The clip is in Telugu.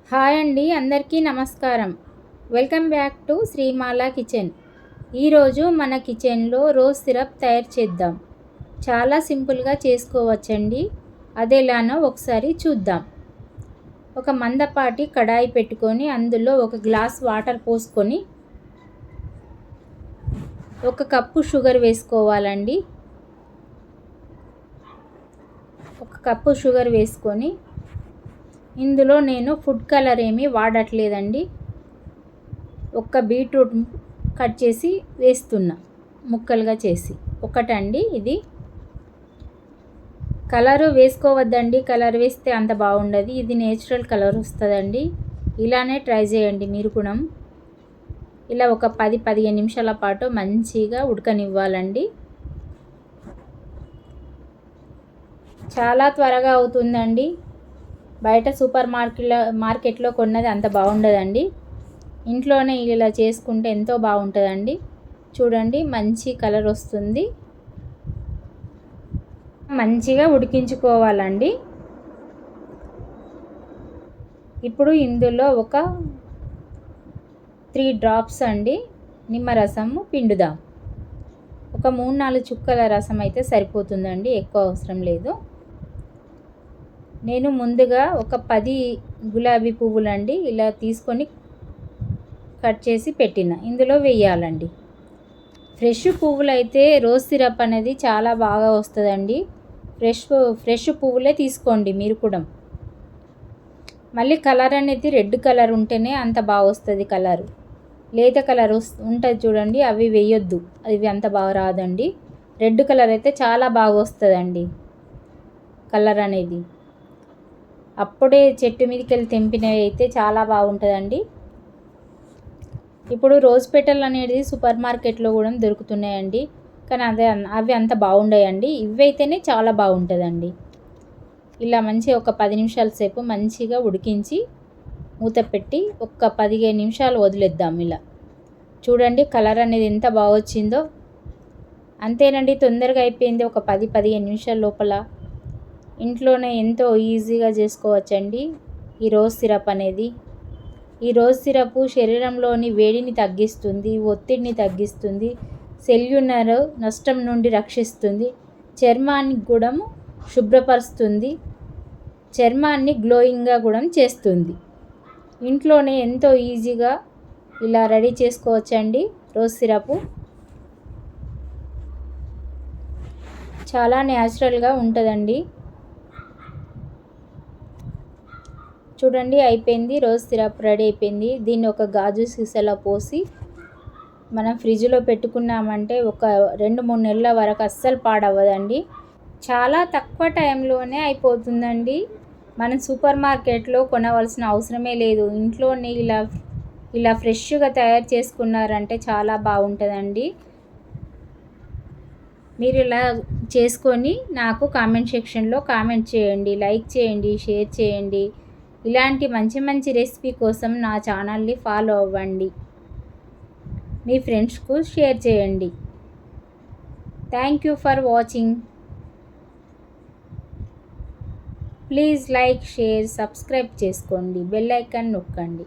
హాయ్ అండి, అందరికీ నమస్కారం. Welcome back to శ్రీమాల kitchen. ఈరోజు మన కిచెన్లో రోజ్ సిరప్ తయారు చేద్దాం. చాలా సింపుల్గా చేసుకోవచ్చండి. అదెలానో ఒకసారి చూద్దాం. ఒక మందపాటి కడాయి పెట్టుకొని అందులో ఒక గ్లాస్ వాటర్ పోసుకొని 1 కప్పు షుగర్ వేసుకోవాలండి. 1 కప్పు షుగర్ వేసుకొని ఇందులో నేను ఫుడ్ కలర్ ఏమీ వాడట్లేదండి. 1 బీట్రూట్ కట్ చేసి వేస్తున్నా, ముక్కలుగా చేసి. ఒకటండి ఇది. కలరు వేసుకోవద్దండి, కలర్ వేస్తే అంత బాగుండదు. ఇది నేచురల్ కలర్ వస్తుందండి. ఇలానే ట్రై చేయండి మీరు కూడా. ఇలా ఒక 10-15 నిమిషాల పాటు మంచిగా ఉడకనివ్వాలండి. చాలా త్వరగా అవుతుందండి. బయట సూపర్ మార్కెట్లో కొన్నది అంత బాగుండదండి. ఇంట్లోనే ఇలా చేసుకుంటే ఎంతో బాగుంటుందండి. చూడండి, మంచి కలర్ వస్తుంది. మంచిగా ఉడికించుకోవాలండి. ఇప్పుడు ఇందులో ఒక 3 డ్రాప్స్ అండి నిమ్మరసము పిండుదాం. ఒక 3-4 చుక్కల రసం అయితే సరిపోతుందండి, ఎక్కువ అవసరం లేదు. నేను ముందుగా ఒక 10 గులాబీ పువ్వులండి ఇలా తీసుకొని కట్ చేసి పెట్టిన ఇందులో వేయాలండి. ఫ్రెష్ పువ్వులు అయితే రోజ్ సిరప్ అనేది చాలా బాగా వస్తుందండి. ఫ్రెష్ పువ్వులే తీసుకోండి మీరు కూడా. మళ్ళీ కలర్ అనేది రెడ్ కలర్ ఉంటేనే అంత బాగా వస్తుంది. కలర్ లేత కలర్ ఉంటుంది చూడండి, అవి వేయొద్దు, అవి అంత బాగా రాదండి. రెడ్ కలర్ అయితే చాలా బాగా వస్తుందండి కలర్ అనేది. అప్పుడే చెట్టు మీదకి వెళ్ళి తెంపినవి అయితే చాలా బాగుంటుందండి. ఇప్పుడు రోజ్ పెటల్ అనేది సూపర్ మార్కెట్లో కూడా దొరుకుతున్నాయండి, కానీ అవి అంత బాగుండయండి. ఇవైతేనే చాలా బాగుంటుందండి. ఇలా మంచిగా ఒక 10 నిమిషాల సేపు మంచిగా ఉడికించి మూత పెట్టి ఒక 15 నిమిషాలు వదిలేద్దాం. ఇలా చూడండి, కలర్ అనేది ఎంత బాగా వచ్చిందో. అంతేనండి, తొందరగా అయిపోయింది. ఒక 10-15 నిమిషాల లోపల ఇంట్లోనే ఎంతో ఈజీగా చేసుకోవచ్చండి ఈ రోజ్ సిరప్ అనేది. ఈ రోజ్ సిరప్ శరీరంలోని వేడిని తగ్గిస్తుంది, ఒత్తిడిని తగ్గిస్తుంది, సెల్యులర్ నష్టం నుండి రక్షిస్తుంది, చర్మాన్ని కూడా శుభ్రపరుస్తుంది, చర్మాన్ని గ్లోయింగ్గా కూడా చేస్తుంది. ఇంట్లోనే ఎంతో ఈజీగా ఇలా రెడీ చేసుకోవచ్చండి రోజ్ సిరప్. చాలా న్యాచురల్గా ఉంటుందండి. చూడండి, అయిపోయింది. రోజ్ సిరప్ రెడీ అయిపోయింది. దీన్ని ఒక గాజు సీసాలో పోసి మనం ఫ్రిడ్జ్లో పెట్టుకున్నామంటే ఒక 2-3 నెలల వరకు అస్సలు పాడవ్వదండి. చాలా తక్కువ టైంలోనే అయిపోతుందండి. మనం సూపర్ మార్కెట్లో కొనవలసిన అవసరమే లేదు. ఇంట్లోనే ఇలా ఫ్రెష్గా తయారు చేసుకున్నారంటే చాలా బాగుంటుందండి. మీరు ఇలా చేసుకొని నాకు కామెంట్ సెక్షన్లో కామెంట్ చేయండి, లైక్ చేయండి, షేర్ చేయండి. ఇలాంటి మంచి రెసిపీ కోసం నా ఛానల్ని ఫాలో అవ్వండి. మీ ఫ్రెండ్స్కు షేర్ చేయండి. Thank you for watching. Please like, share, subscribe చేసుకోండి, బెల్ ఐకాన్ నొక్కండి.